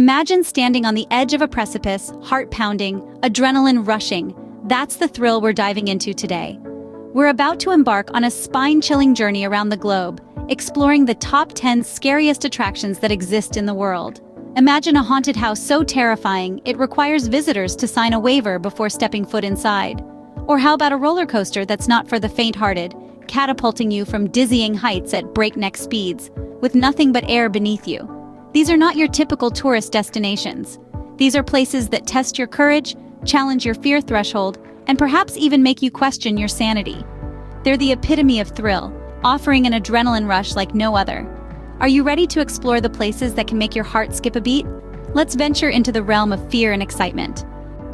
Imagine standing on the edge of a precipice, heart pounding, adrenaline rushing. That's the thrill we're diving into today. We're about to embark on a spine-chilling journey around the globe, exploring the top 10 scariest attractions that exist in the world. Imagine a haunted house so terrifying it requires visitors to sign a waiver before stepping foot inside. Or how about a roller coaster that's not for the faint-hearted, catapulting you from dizzying heights at breakneck speeds, with nothing but air beneath you? These are not your typical tourist destinations. These are places that test your courage, challenge your fear threshold, and perhaps even make you question your sanity. They're the epitome of thrill, offering an adrenaline rush like no other. Are you ready to explore the places that can make your heart skip a beat? Let's venture into the realm of fear and excitement.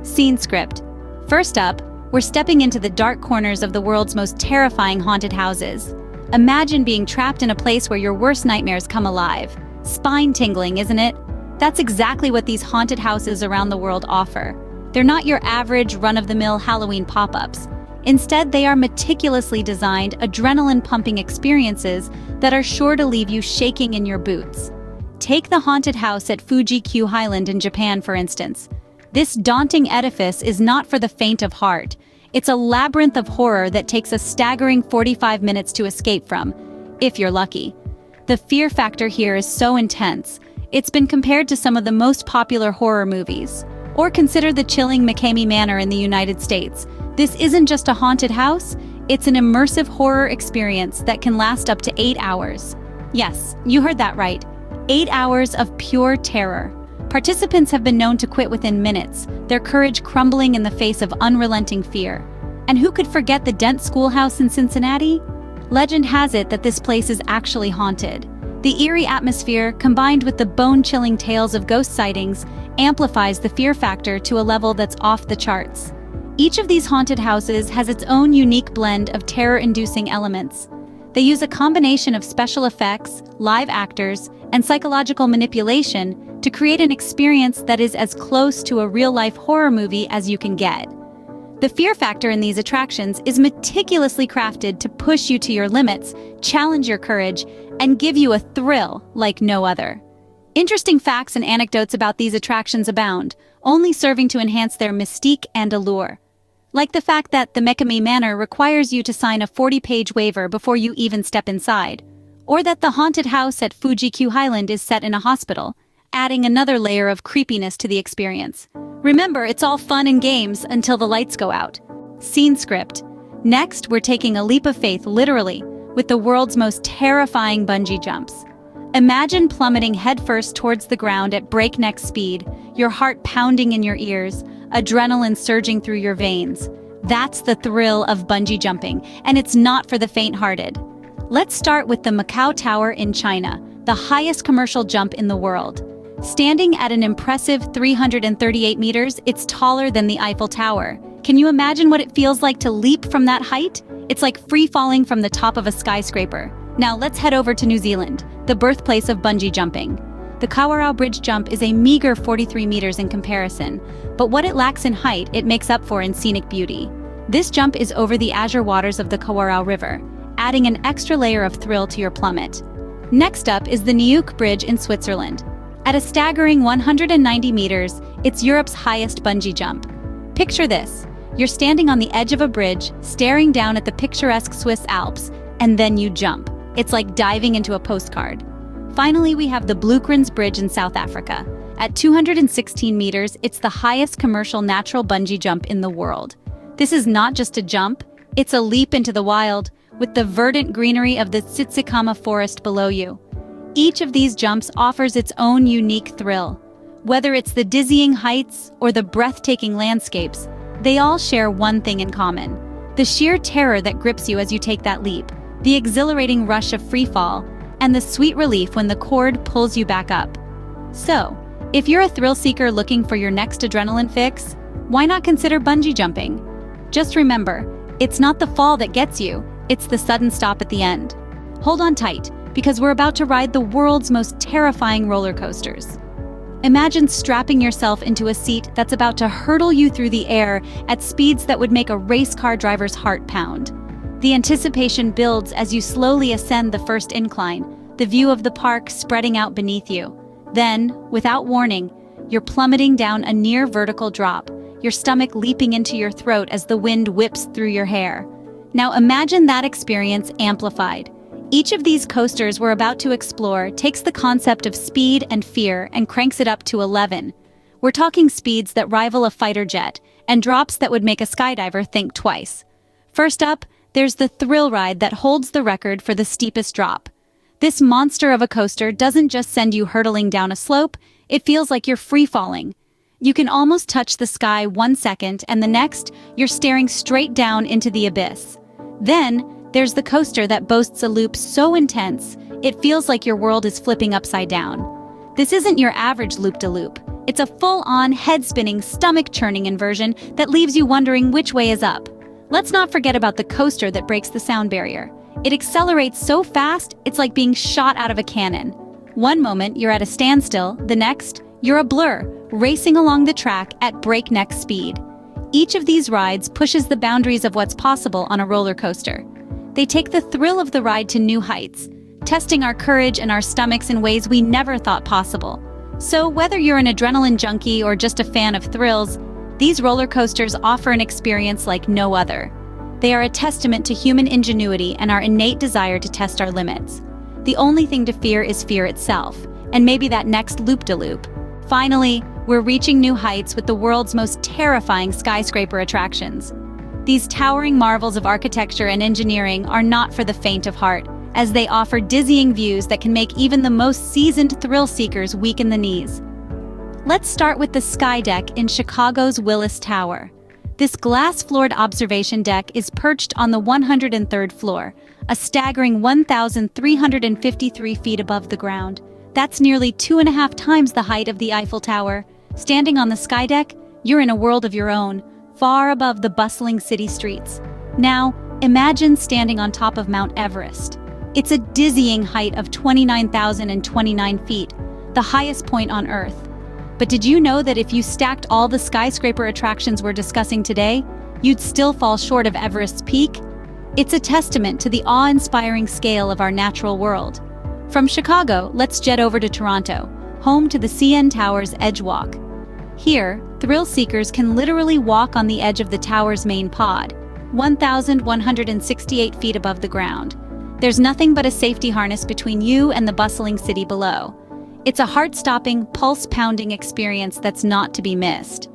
Scene script. First up, we're stepping into the dark corners of the world's most terrifying haunted houses. Imagine being trapped in a place where your worst nightmares come alive. Spine-tingling, isn't it? That's exactly what these haunted houses around the world offer. They're not your average run-of-the-mill Halloween pop-ups. Instead, they are meticulously designed, adrenaline-pumping experiences that are sure to leave you shaking in your boots. Take the haunted house at Fuji-Q Highland in Japan, for instance. This daunting edifice is not for the faint of heart. It's a labyrinth of horror that takes a staggering 45 minutes to escape from, if you're lucky. The fear factor here is so intense, it's been compared to some of the most popular horror movies. Or consider the chilling McCamey Manor in the United States. This isn't just a haunted house, it's an immersive horror experience that can last up to 8 hours. Yes, you heard that right. 8 hours of pure terror. Participants have been known to quit within minutes, their courage crumbling in the face of unrelenting fear. And who could forget the Dent Schoolhouse in Cincinnati? Legend has it that this place is actually haunted. The eerie atmosphere, combined with the bone-chilling tales of ghost sightings, amplifies the fear factor to a level that's off the charts. Each of these haunted houses has its own unique blend of terror-inducing elements. They use a combination of special effects, live actors, and psychological manipulation to create an experience that is as close to a real-life horror movie as you can get. The fear factor in these attractions is meticulously crafted to push you to your limits, challenge your courage, and give you a thrill like no other. Interesting facts and anecdotes about these attractions abound, only serving to enhance their mystique and allure. Like the fact that the McCamey Manor requires you to sign a 40-page waiver before you even step inside, or that the haunted house at Fuji-Q Highland is set in a hospital, adding another layer of creepiness to the experience. Remember, it's all fun and games until the lights go out. Scene script. Next, we're taking a leap of faith, literally, with the world's most terrifying bungee jumps. Imagine plummeting headfirst towards the ground at breakneck speed, your heart pounding in your ears, adrenaline surging through your veins. That's the thrill of bungee jumping, and it's not for the faint-hearted. Let's start with the Macau Tower in China, the highest commercial jump in the world. Standing at an impressive 338 meters, it's taller than the Eiffel Tower. Can you imagine what it feels like to leap from that height? It's like free-falling from the top of a skyscraper. Now let's head over to New Zealand, the birthplace of bungee jumping. The Kawarau Bridge jump is a meager 43 meters in comparison, but what it lacks in height, it makes up for in scenic beauty. This jump is over the azure waters of the Kawarau River, adding an extra layer of thrill to your plummet. Next up is the Neuke Bridge in Switzerland. At a staggering 190 meters, it's Europe's highest bungee jump. Picture this. You're standing on the edge of a bridge, staring down at the picturesque Swiss Alps, and then you jump. It's like diving into a postcard. Finally, we have the Bluegrins Bridge in South Africa. At 216 meters, it's the highest commercial natural bungee jump in the world. This is not just a jump, it's a leap into the wild, with the verdant greenery of the Tsitsikamma forest below you. Each of these jumps offers its own unique thrill. Whether it's the dizzying heights or the breathtaking landscapes, they all share one thing in common: the sheer terror that grips you as you take that leap, the exhilarating rush of freefall, and the sweet relief when the cord pulls you back up. So, if you're a thrill seeker looking for your next adrenaline fix, why not consider bungee jumping? Just remember, it's not the fall that gets you, it's the sudden stop at the end. Hold on tight, because we're about to ride the world's most terrifying roller coasters. Imagine strapping yourself into a seat that's about to hurtle you through the air at speeds that would make a race car driver's heart pound. The anticipation builds as you slowly ascend the first incline, the view of the park spreading out beneath you. Then, without warning, you're plummeting down a near vertical drop, your stomach leaping into your throat as the wind whips through your hair. Now imagine that experience amplified. Each of these coasters we're about to explore takes the concept of speed and fear and cranks it up to 11. We're talking speeds that rival a fighter jet, and drops that would make a skydiver think twice. First up, there's the thrill ride that holds the record for the steepest drop. This monster of a coaster doesn't just send you hurtling down a slope, it feels like you're free-falling. You can almost touch the sky 1 second, and the next, you're staring straight down into the abyss. Then, there's the coaster that boasts a loop so intense, it feels like your world is flipping upside down. This isn't your average loop-de-loop. It's a full-on, head-spinning, stomach-churning inversion that leaves you wondering which way is up. Let's not forget about the coaster that breaks the sound barrier. It accelerates so fast, it's like being shot out of a cannon. One moment, you're at a standstill, the next, you're a blur, racing along the track at breakneck speed. Each of these rides pushes the boundaries of what's possible on a roller coaster. They take the thrill of the ride to new heights, testing our courage and our stomachs in ways we never thought possible. So whether you're an adrenaline junkie or just a fan of thrills, these roller coasters offer an experience like no other. They are a testament to human ingenuity and our innate desire to test our limits. The only thing to fear is fear itself, and maybe that next loop-de-loop. Finally, we're reaching new heights with the world's most terrifying skyscraper attractions. These towering marvels of architecture and engineering are not for the faint of heart, as they offer dizzying views that can make even the most seasoned thrill-seekers weak in the knees. Let's start with the Skydeck in Chicago's Willis Tower. This glass-floored observation deck is perched on the 103rd floor, a staggering 1,353 feet above the ground. That's nearly 2.5 times the height of the Eiffel Tower. Standing on the Skydeck, you're in a world of your own, far above the bustling city streets. Now, imagine standing on top of Mount Everest. It's a dizzying height of 29,029 feet, the highest point on Earth. But did you know that if you stacked all the skyscraper attractions we're discussing today, you'd still fall short of Everest's peak? It's a testament to the awe-inspiring scale of our natural world. From Chicago, let's jet over to Toronto, home to the CN Tower's Edge Walk. Here, thrill seekers can literally walk on the edge of the tower's main pod, 1,168 feet above the ground. There's nothing but a safety harness between you and the bustling city below. It's a heart-stopping, pulse-pounding experience that's not to be missed.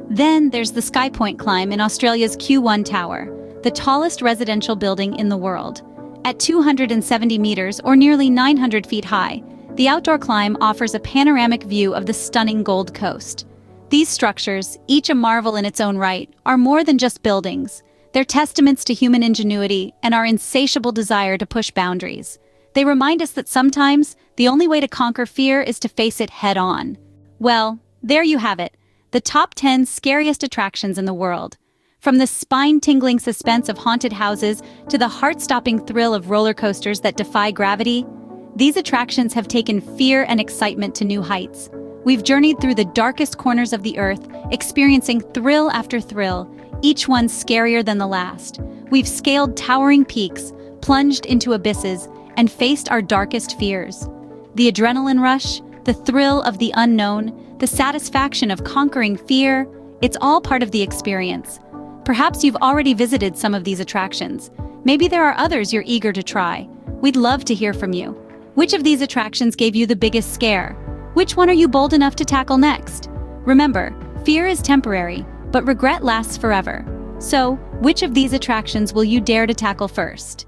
Then there's the Sky Point climb in Australia's Q1 Tower, the tallest residential building in the world. At 270 meters, or nearly 900 feet high, the outdoor climb offers a panoramic view of the stunning Gold Coast. These structures, each a marvel in its own right, are more than just buildings. They're testaments to human ingenuity and our insatiable desire to push boundaries. They remind us that sometimes the only way to conquer fear is to face it head-on. Well, there you have it, the top 10 scariest attractions in the world. From the spine-tingling suspense of haunted houses to the heart-stopping thrill of roller coasters that defy gravity, these attractions have taken fear and excitement to new heights. We've journeyed through the darkest corners of the Earth, experiencing thrill after thrill, each one scarier than the last. We've scaled towering peaks, plunged into abysses, and faced our darkest fears. The adrenaline rush, the thrill of the unknown, the satisfaction of conquering fear, it's all part of the experience. Perhaps you've already visited some of these attractions. Maybe there are others you're eager to try. We'd love to hear from you. Which of these attractions gave you the biggest scare? Which one are you bold enough to tackle next? Remember, fear is temporary, but regret lasts forever. So, which of these attractions will you dare to tackle first?